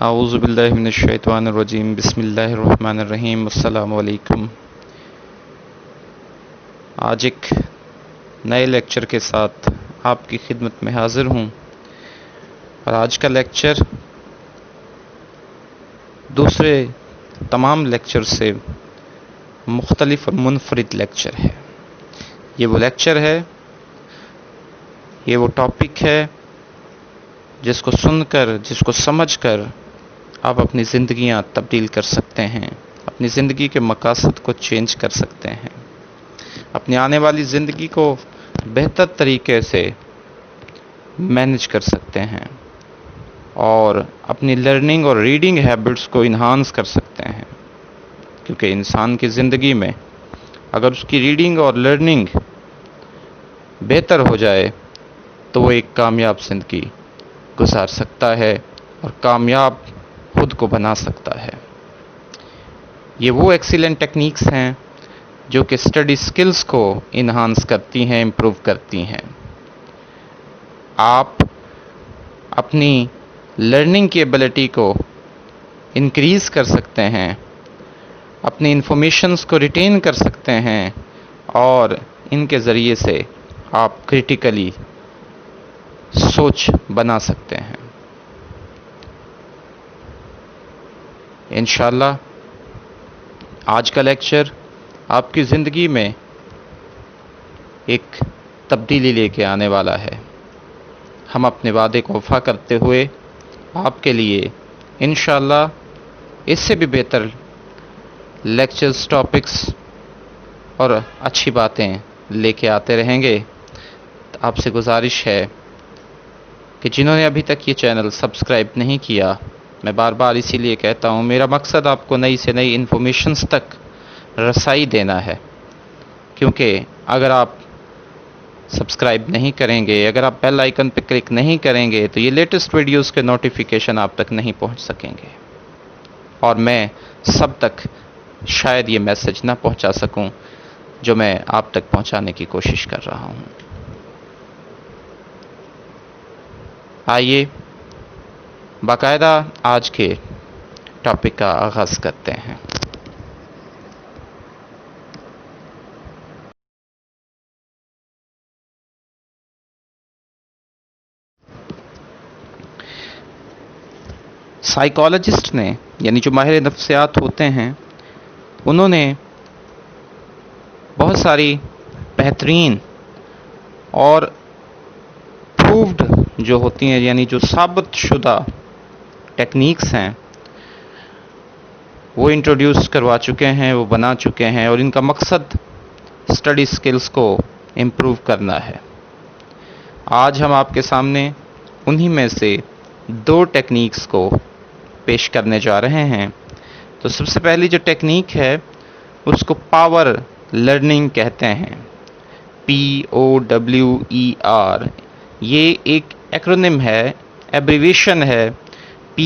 اعوذ باللہ من الشیطان الرجیم بسم اللہ الرحمن الرحیم السلام علیکم۔ آج ایک نئے لیکچر کے ساتھ آپ کی خدمت میں حاضر ہوں، اور آج کا لیکچر دوسرے تمام لیکچر سے مختلف اور منفرد لیکچر ہے۔ یہ وہ لیکچر ہے، یہ وہ ٹاپک ہے جس کو سن کر، جس کو سمجھ کر آپ اپنی زندگیاں تبدیل کر سکتے ہیں، اپنی زندگی کے مقاصد کو چینج کر سکتے ہیں، اپنی آنے والی زندگی کو بہتر طریقے سے مینج کر سکتے ہیں، اور اپنی لرننگ اور ریڈنگ ہیبٹس کو انہانس کر سکتے ہیں، کیونکہ انسان کی زندگی میں اگر اس کی ریڈنگ اور لرننگ بہتر ہو جائے تو وہ ایک کامیاب زندگی گزار سکتا ہے اور کامیاب خود کو بنا سکتا ہے۔ یہ وہ ایکسیلنٹ ٹیکنیکس ہیں جو کہ اسٹڈی سکلز کو انہانس کرتی ہیں، امپروو کرتی ہیں۔ آپ اپنی لرننگ کی ایبلٹی کو انکریز کر سکتے ہیں، اپنی انفارمیشنز کو ریٹین کر سکتے ہیں، اور ان کے ذریعے سے آپ کریٹیکلی سوچ بنا سکتے ہیں۔ انشاءاللہ آج کا لیکچر آپ کی زندگی میں ایک تبدیلی لے کے آنے والا ہے۔ ہم اپنے وعدے کو وفا کرتے ہوئے آپ کے لیے انشاءاللہ اس سے بھی بہتر لیکچرز، ٹاپکس اور اچھی باتیں لے کے آتے رہیں گے۔ آپ سے گزارش ہے کہ جنہوں نے ابھی تک یہ چینل سبسکرائب نہیں کیا، میں بار بار اسی لیے کہتا ہوں، میرا مقصد آپ کو نئی سے نئی انفارمیشنز تک رسائی دینا ہے، کیونکہ اگر آپ سبسکرائب نہیں کریں گے، اگر آپ بیل آئیکن پہ کلک نہیں کریں گے تو یہ لیٹسٹ ویڈیوز کے نوٹیفیکیشن آپ تک نہیں پہنچ سکیں گے، اور میں سب تک شاید یہ میسج نہ پہنچا سکوں جو میں آپ تک پہنچانے کی کوشش کر رہا ہوں۔ آئیے باقاعدہ آج کے ٹاپک کا آغاز کرتے ہیں۔ سائیکالوجسٹ نے، یعنی جو ماہر نفسیات ہوتے ہیں، انہوں نے بہت ساری بہترین اور پرووڈ جو ہوتی ہیں، یعنی جو ثابت شدہ ٹیکنیکس ہیں، وہ انٹروڈیوس کروا چکے ہیں، وہ بنا چکے ہیں، اور ان کا مقصد اسٹڈی سکلز کو امپروو کرنا ہے۔ آج ہم آپ کے سامنے انہی میں سے دو ٹیکنیکس کو پیش کرنے جا رہے ہیں۔ تو سب سے پہلی جو ٹیکنیک ہے اس کو پاور لرننگ کہتے ہیں، POWER۔ یہ ایک ایکرونیم ہے، ایبریویشن ہے، P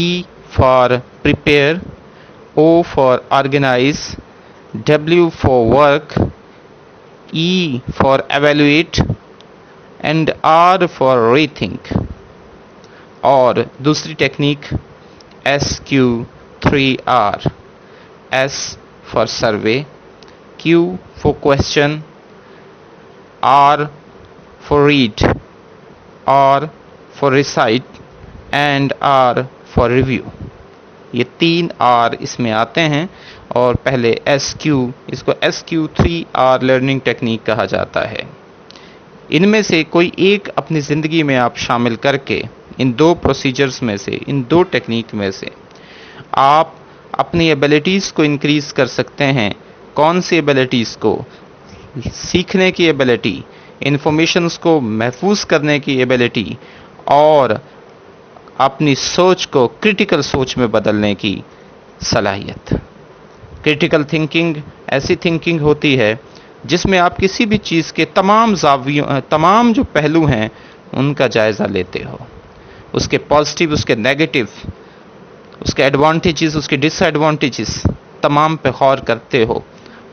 for prepare, O for organise, W for work, E for evaluate, and R for rethink. اور دوسری technique SQ3R، S for survey, Q for question, R for read, R for recite, and R for review. یہ تین R اس میں آتے ہیں، اور پہلے اس کو SQ3R لرننگ ٹیکنیک کہا جاتا ہے۔ ان میں سے کوئی ایک اپنی زندگی میں آپ شامل کر کے، ان دو پروسیجرز میں سے، ان دو ٹیکنیک میں سے آپ اپنی ایبلٹیز کو انکریز کر سکتے ہیں۔ کون سی ایبلٹیز کو؟ سیکھنے کی ایبلٹی، انفارمیشنز کو محفوظ کرنے کی ایبلٹی، اور اپنی سوچ کو کرٹیکل سوچ میں بدلنے کی صلاحیت۔ کرٹیکل تھنکنگ ایسی تھنکنگ ہوتی ہے جس میں آپ کسی بھی چیز کے تمام جو پہلو ہیں ان کا جائزہ لیتے ہو، اس کے پازیٹیو، اس کے نیگیٹو، اس کے ایڈوانٹیجز، اس کے ڈس ایڈوانٹیجز، تمام پہ غور کرتے ہو،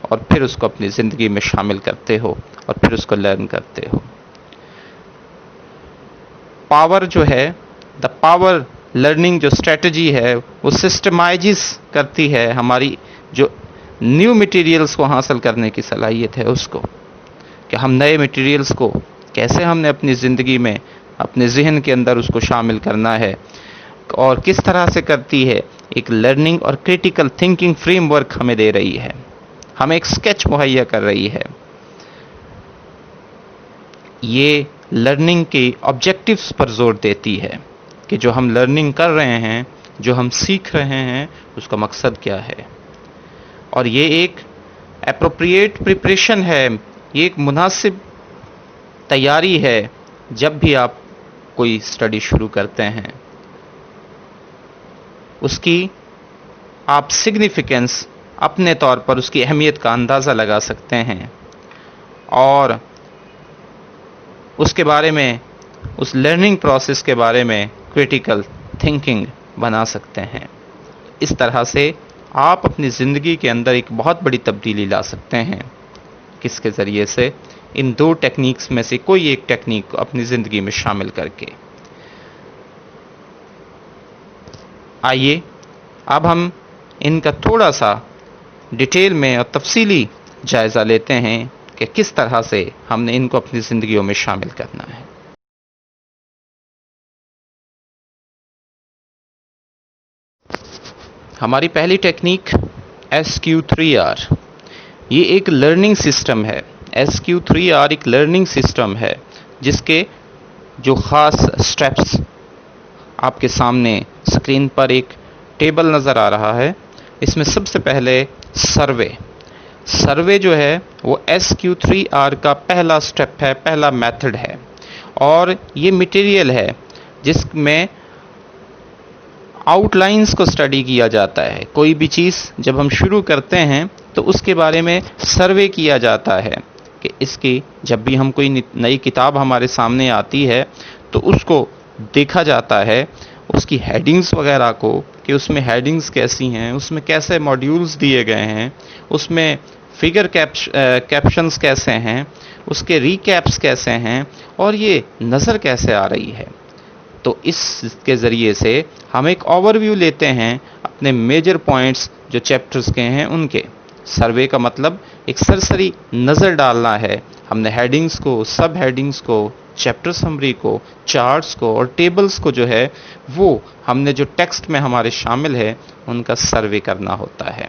اور پھر اس کو اپنی زندگی میں شامل کرتے ہو، اور پھر اس کو لرن کرتے ہو۔ پاور جو ہے، دا پاور لرننگ جو اسٹریٹجی ہے وہ سسٹمائز کرتی ہے ہماری جو نیو مٹیریلز کو حاصل کرنے کی صلاحیت ہے اس کو، کہ ہم نئے مٹیریلز کو کیسے ہم نے اپنی زندگی میں اپنے ذہن کے اندر اس کو شامل کرنا ہے، اور کس طرح سے کرتی ہے۔ ایک لرننگ اور کریٹیکل تھنکنگ فریم ورک ہمیں دے رہی ہے، ہمیں ایک اسکیچ مہیا کر رہی ہے۔ یہ لرننگ کے آبجیکٹیوز پر زور دیتی ہے کہ جو ہم لرننگ کر رہے ہیں، جو ہم سیکھ رہے ہیں، اس کا مقصد کیا ہے۔ اور یہ ایک اپروپریٹ پریپریشن ہے، یہ ایک مناسب تیاری ہے جب بھی آپ کوئی اسٹڈی شروع کرتے ہیں۔ اس کی آپ سگنیفیکنس اپنے طور پر اس کی اہمیت کا اندازہ لگا سکتے ہیں، اور اس کے بارے میں، اس لرننگ پروسیس کے بارے میں کریٹیکل تھنکنگ بنا سکتے ہیں۔ اس طرح سے آپ اپنی زندگی کے اندر ایک بہت بڑی تبدیلی لا سکتے ہیں۔ کس کے ذریعے سے؟ ان دو ٹیکنیکس میں سے کوئی ایک ٹیکنیک کو اپنی زندگی میں شامل کر کے۔ آئیے اب ہم ان کا تھوڑا سا ڈیٹیل میں اور تفصیلی جائزہ لیتے ہیں کہ کس طرح سے ہم نے ان کو اپنی زندگیوں میں شامل کرنا ہے۔ ہماری پہلی ٹیکنیک SQ3R، یہ ایک لرننگ سسٹم ہے۔ SQ3R ایک لرننگ سسٹم ہے جس کے جو خاص سٹیپس آپ کے سامنے اسکرین پر ایک ٹیبل نظر آ رہا ہے۔ اس میں سب سے پہلے سروے جو ہے وہ SQ3R کا پہلا سٹیپ ہے، پہلا میتھڈ ہے، اور یہ مٹیریل ہے جس میں آؤٹ لائنز کو اسٹڈی کیا جاتا ہے۔ کوئی بھی چیز جب ہم شروع کرتے ہیں تو اس کے بارے میں سروے کیا جاتا ہے کہ اس کی جب بھی ہم کوئی نئی کتاب ہمارے سامنے آتی ہے تو اس کو دیکھا جاتا ہے، اس کی ہیڈنگز وغیرہ کو، کہ اس میں ہیڈنگز کیسی ہیں، اس میں کیسے ماڈیولز دیے گئے ہیں، اس میں فگر کیپشنز کیسے ہیں، اس کے ریکیپس کیسے ہیں، اور یہ نظر کیسے آ رہی ہے۔ تو اس کے ذریعے سے ہم ایک اوور ویو لیتے ہیں اپنے میجر پوائنٹس جو چیپٹرز کے ہیں ان کے۔ سروے کا مطلب ایک سرسری نظر ڈالنا ہے، ہم نے ہیڈنگز کو، سب ہیڈنگز کو، چیپٹر سمری کو، چارٹس کو اور ٹیبلز کو جو ہے وہ ہم نے جو ٹیکسٹ میں ہمارے شامل ہے ان کا سروے کرنا ہوتا ہے۔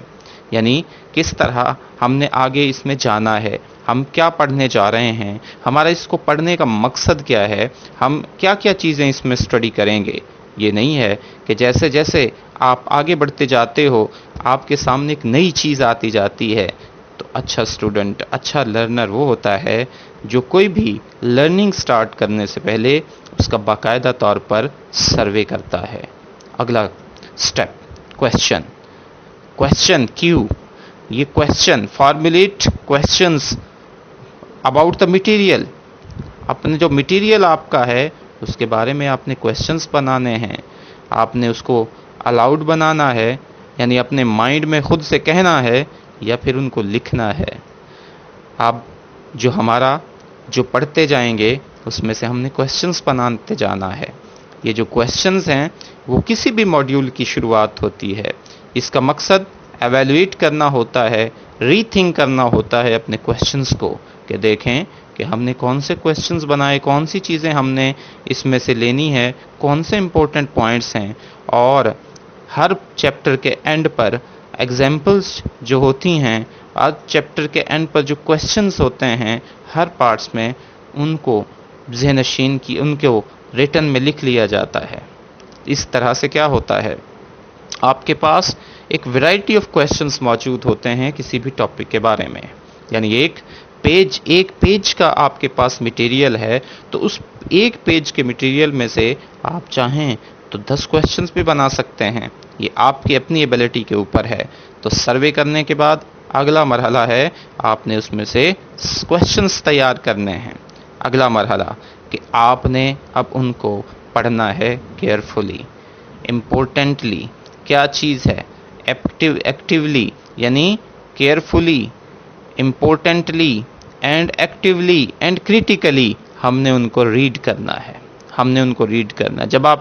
یعنی کس طرح ہم نے آگے اس میں جانا ہے، ہم کیا پڑھنے جا رہے ہیں، ہمارا اس کو پڑھنے کا مقصد کیا ہے، ہم کیا کیا چیزیں اس میں اسٹڈی کریں گے۔ یہ نہیں ہے کہ جیسے جیسے آپ آگے بڑھتے جاتے ہو آپ کے سامنے ایک نئی چیز آتی جاتی ہے۔ تو اچھا اسٹوڈنٹ، اچھا لرنر وہ ہوتا ہے جو کوئی بھی لرننگ سٹارٹ کرنے سے پہلے اس کا باقاعدہ طور پر سروے کرتا ہے۔ اگلا سٹیپ، کویسچن کیو، یہ question, formulate questions about the material. اپنے جو مٹیریل آپ کا ہے اس کے بارے میں آپ نے کویسچنز بنانے ہیں، آپ نے اس کو الاؤڈ بنانا ہے، یعنی اپنے مائنڈ میں خود سے کہنا ہے یا پھر ان کو لکھنا ہے۔ آپ جو پڑھتے جائیں گے اس میں سے ہم نے کویسچنز بناتے جانا ہے۔ یہ جو کویسچنز ہیں وہ کسی بھی ماڈیول کی شروعات ہوتی ہے، اس کا مقصد ایویلویٹ کرنا ہوتا ہے، ری تھنک کرنا ہوتا ہے اپنے کویسچنز کو، کہ دیکھیں کہ ہم نے کون سے کویسچنز بنائے، کون سی چیزیں ہم نے اس میں سے لینی ہے، کون سے امپورٹنٹ پوائنٹس ہیں، اور ہر چیپٹر کے اینڈ پر ایگزامپلس جو ہوتی ہیں، آج چیپٹر کے اینڈ پر جو کویسچنز ہوتے ہیں ہر پارٹس میں، ان کو ذہن نشین کی ان کو ریٹن میں لکھ لیا جاتا ہے۔ اس طرح سے کیا ہوتا ہے، آپ کے پاس ایک ویرائٹی آف کویسچنز موجود ہوتے ہیں کسی بھی ٹاپک کے بارے میں، یعنی ایک پیج کا آپ کے پاس مٹیریل ہے، تو اس ایک پیج کے مٹیریل میں سے آپ چاہیں تو 10 کویسچنز بھی بنا سکتے ہیں، یہ آپ کی اپنی ایبلٹی کے اوپر ہے۔ تو سروے کرنے کے بعد اگلا مرحلہ ہے آپ نے اس میں سے کویسچنز تیار کرنے ہیں۔ اگلا مرحلہ کہ آپ نے اب ان کو پڑھنا ہے کیئرفلی، امپورٹنٹلی۔ کیا چیز ہے؟ ایکٹیولی، یعنی carefully, importantly and actually and critically ہم نے ان کو ریڈ کرنا ہے، ہم نے ان کو ریڈ کرنا ہے۔ جب آپ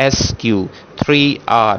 SQ3R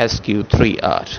SQ3R।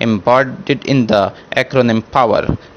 embodied in the acronym POWER।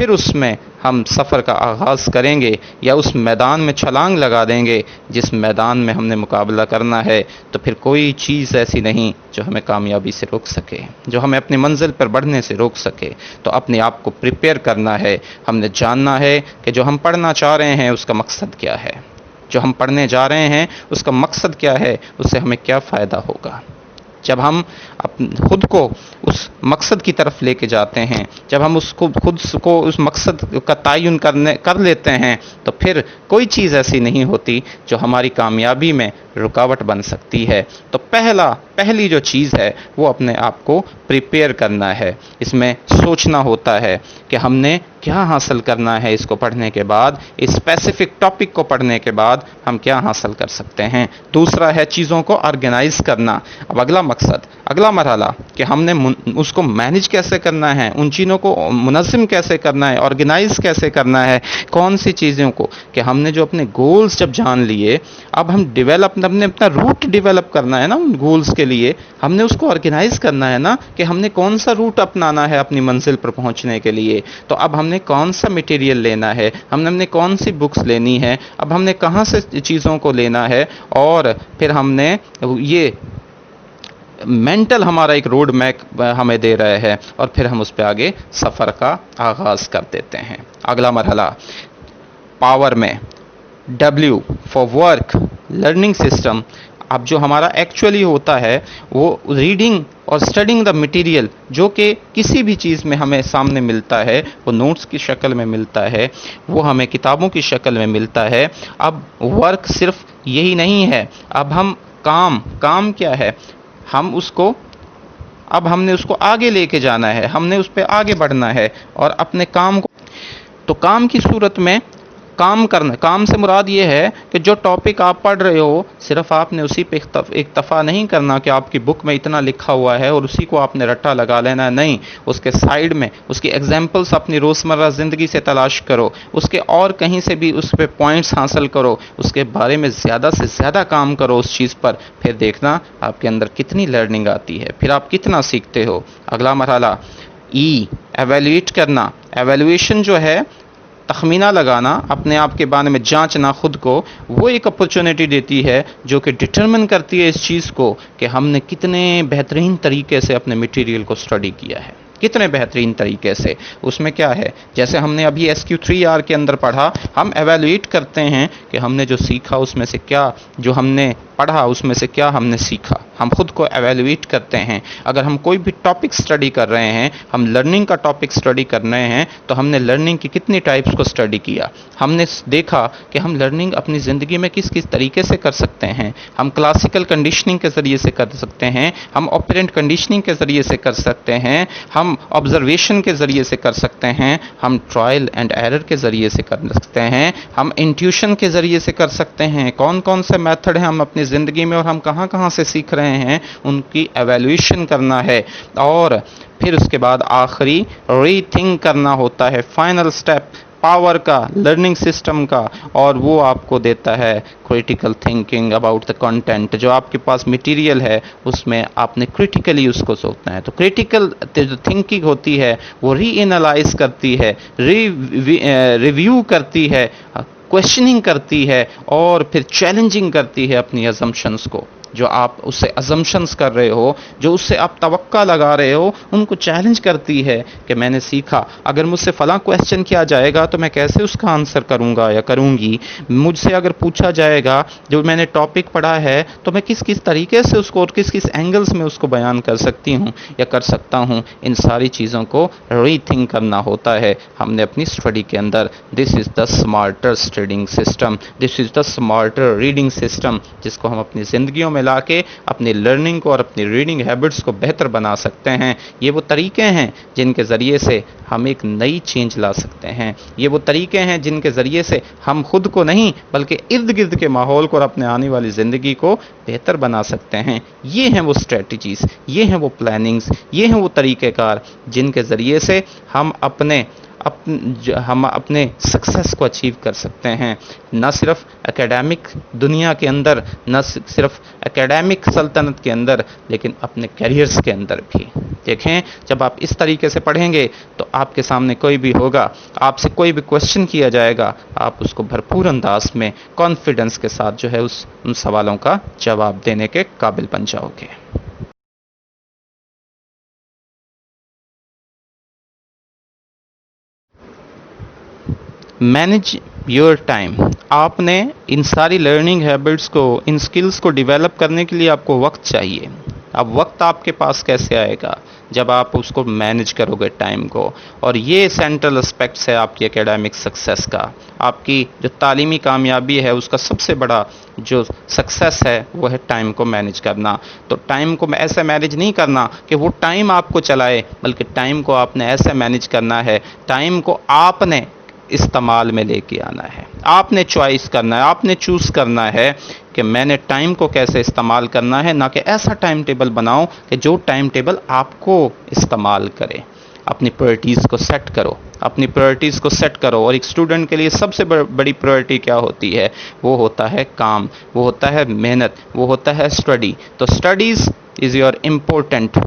پھر اس میں ہم سفر کا آغاز کریں گے یا اس میدان میں چھلانگ لگا دیں گے جس میدان میں ہم نے مقابلہ کرنا ہے، تو پھر کوئی چیز ایسی نہیں جو ہمیں کامیابی سے روک سکے، جو ہمیں اپنی منزل پر بڑھنے سے روک سکے۔ تو اپنے آپ کو پریپیئر کرنا ہے، ہم نے جاننا ہے کہ جو ہم پڑھنا چاہ رہے ہیں اس کا مقصد کیا ہے، جو ہم پڑھنے جا رہے ہیں اس کا مقصد کیا ہے، اس سے ہمیں کیا فائدہ ہوگا۔ جب ہم خود کو اس مقصد کی طرف لے کے جاتے ہیں، جب ہم خود کو اس مقصد کا تعین کر لیتے ہیں، تو پھر کوئی چیز ایسی نہیں ہوتی جو ہماری کامیابی میں رکاوٹ بن سکتی ہے۔ تو پہلی جو چیز ہے وہ اپنے آپ کو پریپیئر کرنا ہے، اس میں سوچنا ہوتا ہے کہ ہم نے کیا حاصل کرنا ہے اس کو پڑھنے کے بعد، اس اسپیسیفک ٹاپک کو پڑھنے کے بعد ہم کیا حاصل کر سکتے ہیں۔ دوسرا ہے چیزوں کو آرگنائز کرنا۔ اب اگلا مقصد، اگلا مرحلہ کہ ہم نے اس کو مینج کیسے کرنا ہے، ان چیزوں کو منظم کیسے کرنا ہے، آرگنائز کیسے کرنا ہے، کون سی چیزوں کو، کہ ہم نے جو اپنے گولز جب جان لیے، اب ہم ہم نے اپنا روٹ ڈیولپ کرنا ہے نا ان گولز کے لیے، ہم نے اس کو آرگنائز کرنا ہے نا کہ ہم نے کون سا روٹ اپنانا ہے اپنی منزل پر پہنچنے کے لیے۔ تو اب ہم نے کون سا مٹیریل لینا ہے، ہم نے کون سی بکس لینی ہے، اب ہم نے کہاں سے چیزوں کو لینا ہے، اور پھر ہم نے یہ مینٹل ہمارا ایک روڈ میپ ہمیں دے رہے ہیں، اور پھر ہم اس پہ آگے سفر کا آغاز کر دیتے ہیں۔ اگلا مرحلہ پاور میں W for work learning system. اب جو ہمارا ایکچولی ہوتا ہے وہ ریڈنگ اور اسٹڈنگ دا مٹیریل، جو کہ کسی بھی چیز میں ہمیں سامنے ملتا ہے، وہ نوٹس کی شکل میں ملتا ہے، وہ ہمیں کتابوں کی شکل میں ملتا ہے۔ اب ورک صرف یہی نہیں ہے، اب ہم کام کیا ہے، اب ہم نے اس کو آگے لے کے جانا ہے، ہم نے اس پہ آگے بڑھنا ہے، اور اپنے کام کو، تو کام کی صورت میں کام سے مراد یہ ہے کہ جو ٹاپک آپ پڑھ رہے ہو صرف آپ نے اسی پہ اکتفا نہیں کرنا کہ آپ کی بک میں اتنا لکھا ہوا ہے اور اسی کو آپ نے رٹا لگا لینا ہے، نہیں، اس کے سائیڈ میں اس کی ایگزامپلس اپنی روزمرہ زندگی سے تلاش کرو، اس کے اور کہیں سے بھی اس پہ پوائنٹس حاصل کرو، اس کے بارے میں زیادہ سے زیادہ کام کرو اس چیز پر، پھر دیکھنا آپ کے اندر کتنی لرننگ آتی ہے، پھر آپ کتنا سیکھتے ہو۔ اگلا مرحلہ ایویلویٹ کرنا۔ ایویلویشن جو ہے تخمینہ لگانا، اپنے آپ کے بارے میں جانچنا خود کو، وہ ایک اپرچونٹی دیتی ہے جو کہ ڈٹرمن کرتی ہے اس چیز کو کہ ہم نے کتنے بہترین طریقے سے اپنے مٹیریل کو اسٹڈی کیا ہے، کتنے بہترین طریقے سے۔ اس میں کیا ہے، جیسے ہم نے ابھی SQ3R کے اندر پڑھا، ہم ایویلویٹ کرتے ہیں کہ ہم نے جو سیکھا اس میں سے کیا، جو ہم نے پڑھا اس میں سے کیا ہم نے سیکھا، ہم خود کو ایویلویٹ کرتے ہیں۔ اگر ہم کوئی بھی ٹاپک سٹڈی کر رہے ہیں، ہم لرننگ کا ٹاپک سٹڈی کر رہے ہیں، تو ہم نے لرننگ کی کتنی ٹائپس کو سٹڈی کیا، ہم نے دیکھا کہ ہم لرننگ اپنی زندگی میں کس طریقے سے کر سکتے ہیں۔ ہم کلاسیکل کنڈیشننگ کے ذریعے سے کر سکتے ہیں، ہم آپرینٹ کنڈیشننگ کے ذریعے سے کر سکتے ہیں، ہم آبزرویشن کے ذریعے سے کر سکتے ہیں، ہم ٹرائل اینڈ ایرر کے ذریعے سے کر سکتے ہیں، ہم انٹیوشن کے ذریعے سے کر سکتے ہیں۔ کون سے میتھڈ ہیں ہم اپنی زندگی میں اور ہم کہاں سے سیکھ رہے ہیں، ان کی ایویلویشن کرنا ہے، اور پھر اس کے بعد آخری ری تھنک کرنا ہوتا ہے، فائنل سٹیپ پاور کا، لرننگ سسٹم کا، اور وہ آپ کو دیتا ہے critical thinking about the content. جو آپ کے پاس مٹیریل ہے اس میں آپ نے کریٹیکلی اس کو سوچنا ہے۔ تو کریٹیکل جو تھنکنگ ہوتی ہے وہ ری اینالائز کرتی ہے، ریویو کرتی ہے، کویشچننگ کرتی ہے، اور پھر چیلنجنگ کرتی ہے اپنی ازمپشنز کو۔ جو آپ اس سے ازمپشنز کر رہے ہو، جو اس سے آپ توقع لگا رہے ہو، ان کو چیلنج کرتی ہے کہ میں نے سیکھا، اگر مجھ سے فلاں کویسچن کیا جائے گا تو میں کیسے اس کا آنسر کروں گا یا کروں گی، مجھ سے اگر پوچھا جائے گا جو میں نے ٹاپک پڑھا ہے تو میں کس طریقے سے اس کو اور کس اینگلز میں اس کو بیان کر سکتی ہوں یا کر سکتا ہوں۔ ان ساری چیزوں کو ری تھنک کرنا ہوتا ہے ہم نے اپنی اسٹڈی کے اندر۔ This is the smarter studying system, this is the smarter reading system, جس کو ہم اپنی زندگیوں میں لا کے اپنی لرننگ کو اور اپنی ریڈنگ ہیبٹس کو بہتر بنا سکتے ہیں۔ یہ وہ طریقے ہیں جن کے ذریعے سے ہم ایک نئی چینج لا سکتے ہیں، یہ وہ طریقے ہیں جن کے ذریعے سے ہم خود کو نہیں بلکہ ارد گرد کے ماحول کو اور اپنے آنے والی زندگی کو بہتر بنا سکتے ہیں۔ یہ ہیں وہ اسٹریٹجیز، یہ ہیں وہ پلاننگز، یہ ہیں وہ طریقہ کار جن کے ذریعے سے ہم اپنے سکسیس کو اچیو کر سکتے ہیں، نہ صرف اکیڈیمک دنیا کے اندر، نہ صرف اکیڈیمک سلطنت کے اندر، لیکن اپنے کیریئرز کے اندر بھی۔ دیکھیں جب آپ اس طریقے سے پڑھیں گے تو آپ کے سامنے کوئی بھی ہوگا، آپ سے کوئی بھی کوشچن کیا جائے گا، آپ اس کو بھرپور انداز میں کانفیڈنس کے ساتھ جو ہے ان سوالوں کا جواب دینے کے قابل بن جاؤ گے۔ مینج یور ٹائم، آپ نے ان ساری لرننگ ہیبٹس کو، ان سکلز کو ڈیولپ کرنے کے لیے آپ کو وقت چاہیے۔ اب وقت آپ کے پاس کیسے آئے گا؟ جب آپ اس کو مینج کرو گے ٹائم کو، اور یہ سینٹرل اسپیکٹس ہے آپ کی اکیڈیمک سکسیس کا۔ آپ کی جو تعلیمی کامیابی ہے اس کا سب سے بڑا جو سکسیس ہے وہ ہے ٹائم کو مینج کرنا۔ تو ٹائم کو ایسے مینج نہیں کرنا کہ وہ ٹائم آپ کو چلائے، بلکہ ٹائم کو آپ نے ایسے مینج کرنا ہے، ٹائم کو آپ نے استعمال میں لے کے آنا ہے، آپ نے چوائس کرنا ہے، آپ نے چوز کرنا ہے کہ میں نے ٹائم کو کیسے استعمال کرنا ہے، نہ کہ ایسا ٹائم ٹیبل بناؤ کہ جو ٹائم ٹیبل آپ کو استعمال کرے۔ اپنی پرائرٹیز کو سیٹ کرو، اپنی پرائرٹیز کو سیٹ کرو۔ اور ایک اسٹوڈنٹ کے لیے سب سے بڑی پرائرٹی کیا ہوتی ہے؟ وہ ہوتا ہے کام، وہ ہوتا ہے محنت، وہ ہوتا ہے اسٹڈی۔ تو studies is your important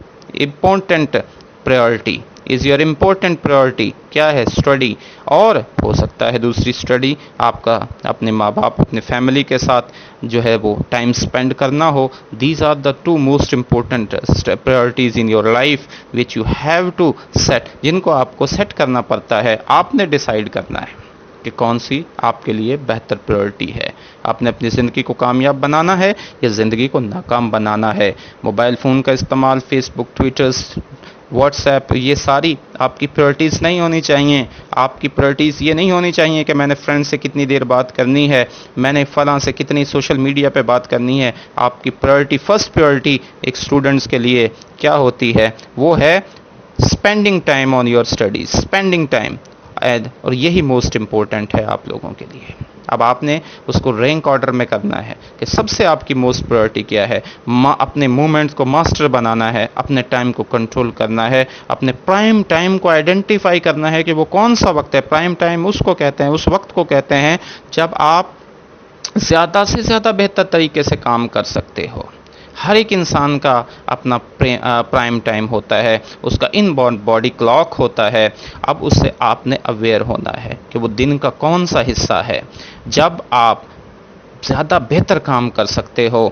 priority, is your important priority کیا ہے؟ اسٹڈی۔ اور ہو سکتا ہے دوسری اسٹڈی آپ کا اپنے ماں باپ، اپنے فیملی کے ساتھ جو ہے وہ ٹائم اسپینڈ کرنا ہو۔ These are the two most important priorities in your life which you have to set, جن کو آپ کو سیٹ کرنا پڑتا ہے، آپ نے ڈیسائیڈ کرنا ہے کہ کون سی آپ کے لیے بہتر پرائرٹی ہے۔ آپ نے اپنی زندگی کو کامیاب بنانا ہے یا زندگی کو ناکام بنانا ہے؟ موبائل فون کا استعمال، فیس بک، ٹویٹرز، واٹس ایپ، یہ ساری آپ کی پرائرٹیز نہیں ہونی چاہیے۔ آپ کی پرائرٹیز یہ نہیں ہونی چاہیے کہ میں نے فرینڈ سے کتنی دیر بات کرنی ہے، میں نے فلاں سے کتنی سوشل میڈیا پہ بات کرنی ہے۔ آپ کی پرائرٹی، فرسٹ پرائرٹی ایک اسٹوڈنٹس کے لیے کیا ہوتی ہے؟ وہ ہے spending time on your studies, spending time, اور یہی موسٹ امپورٹنٹ ہے آپ لوگوں کے لیے۔ اب آپ نے اس کو رینک آرڈر میں کرنا ہے کہ سب سے آپ کی موسٹ پرائرٹی کیا ہے۔ اپنے مومنٹس کو ماسٹر بنانا ہے، اپنے ٹائم کو کنٹرول کرنا ہے، اپنے پرائم ٹائم کو آئیڈینٹیفائی کرنا ہے کہ وہ کون سا وقت ہے۔ پرائم ٹائم اس کو کہتے ہیں، اس وقت کو کہتے ہیں جب آپ زیادہ سے زیادہ بہتر طریقے سے کام کر سکتے ہو۔ ہر ایک انسان کا اپنا پرائم ٹائم ہوتا ہے، اس کا ان باڈی کلاک ہوتا ہے۔ اب اس سے آپ نے اویئر ہونا ہے کہ وہ دن کا کون سا حصہ ہے جب آپ زیادہ بہتر کام کر سکتے ہو،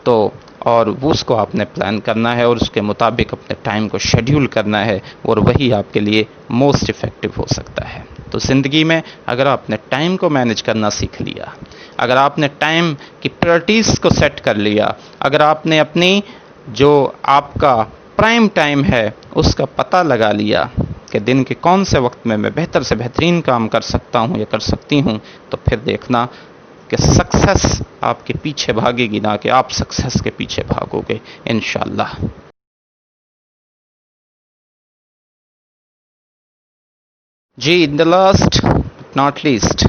تو اور اس کو آپ نے پلان کرنا ہے اور اس کے مطابق اپنے ٹائم کو شیڈیول کرنا ہے، اور وہی آپ کے لیے موسٹ افیکٹو ہو سکتا ہے۔ تو زندگی میں اگر آپ نے ٹائم کو مینج کرنا سیکھ لیا، اگر آپ نے ٹائم کی پرائرٹیز کو سیٹ کر لیا، اگر آپ نے اپنی جو آپ کا پرائم ٹائم ہے اس کا پتہ لگا لیا کہ دن کے کون سے وقت میں بہتر سے بہترین کام کر سکتا ہوں یا کر سکتی ہوں، تو پھر دیکھنا کہ سکسیس آپ کے پیچھے بھاگے گی، نہ کہ آپ سکسیس کے پیچھے بھاگو گے انشاءاللہ۔ جی، ان دا لاسٹ ناٹ لیسٹ،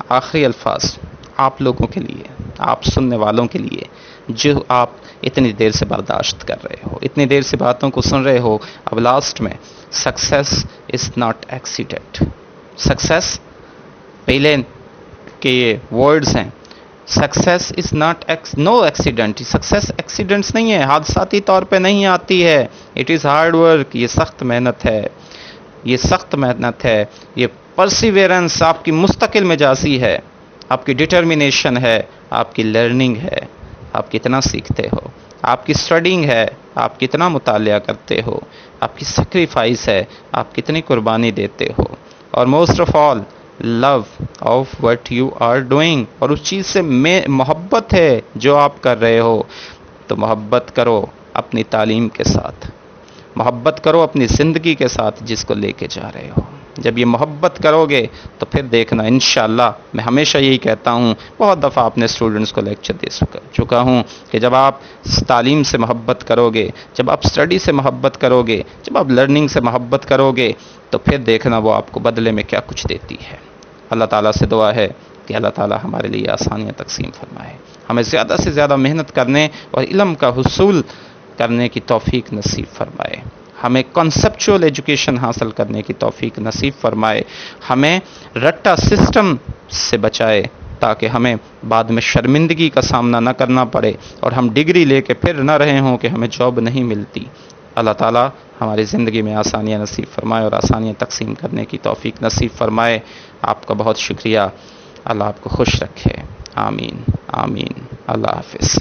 آخری الفاظ آپ لوگوں کے لیے، آپ سننے والوں کے لیے جو آپ اتنی دیر سے برداشت کر رہے ہو، اتنی دیر سے باتوں کو سن رہے ہو۔ اب لاسٹ میں، success is not accident. Success پہلے کے یہ ورڈز ہیں، success is not no accident. Success accidents نہیں ہے، حادثاتی طور پہ نہیں آتی ہے۔ اٹ از ہارڈ ورک، یہ سخت محنت ہے، یہ سخت محنت ہے، یہ پرسیویرنس آپ کی مستقل مزاجی ہے، آپ کی ڈٹرمنیشن ہے، آپ کی لرننگ ہے، آپ کتنا سیکھتے ہو، آپ کی اسٹڈنگ ہے، آپ کتنا مطالعہ کرتے ہو، آپ کی سیکریفائس ہے، آپ کتنی قربانی دیتے ہو، اور most of all love of what you are doing, اور اس چیز سے محبت ہے جو آپ کر رہے ہو۔ تو محبت کرو اپنی تعلیم کے ساتھ، محبت کرو اپنی زندگی کے ساتھ جس کو لے کے جا رہے ہو۔ جب یہ محبت کرو گے تو پھر دیکھنا انشاءاللہ، میں ہمیشہ یہی کہتا ہوں، بہت دفعہ اپنے اسٹوڈنٹس کو لیکچر دے چکا ہوں کہ جب آپ تعلیم سے محبت کرو گے، جب آپ اسٹڈی سے محبت کرو گے، جب آپ لرننگ سے محبت کرو گے، تو پھر دیکھنا وہ آپ کو بدلے میں کیا کچھ دیتی ہے۔ اللہ تعالیٰ سے دعا ہے کہ اللہ تعالیٰ ہمارے لیے آسانیاں تقسیم فرمائے، ہمیں زیادہ سے زیادہ محنت کرنے اور علم کا حصول کرنے کی توفیق نصیب فرمائے، ہمیں کنسپچول ایجوکیشن حاصل کرنے کی توفیق نصیب فرمائے، ہمیں رٹا سسٹم سے بچائے تاکہ ہمیں بعد میں شرمندگی کا سامنا نہ کرنا پڑے اور ہم ڈگری لے کے پھر نہ رہے ہوں کہ ہمیں جاب نہیں ملتی۔ اللہ تعالیٰ ہماری زندگی میں آسانیاں نصیب فرمائے اور آسانیاں تقسیم کرنے کی توفیق نصیب فرمائے. آپ کا بہت شکریہ. اللہ آپ کو خوش رکھے. آمین آمین. اللہ حافظ.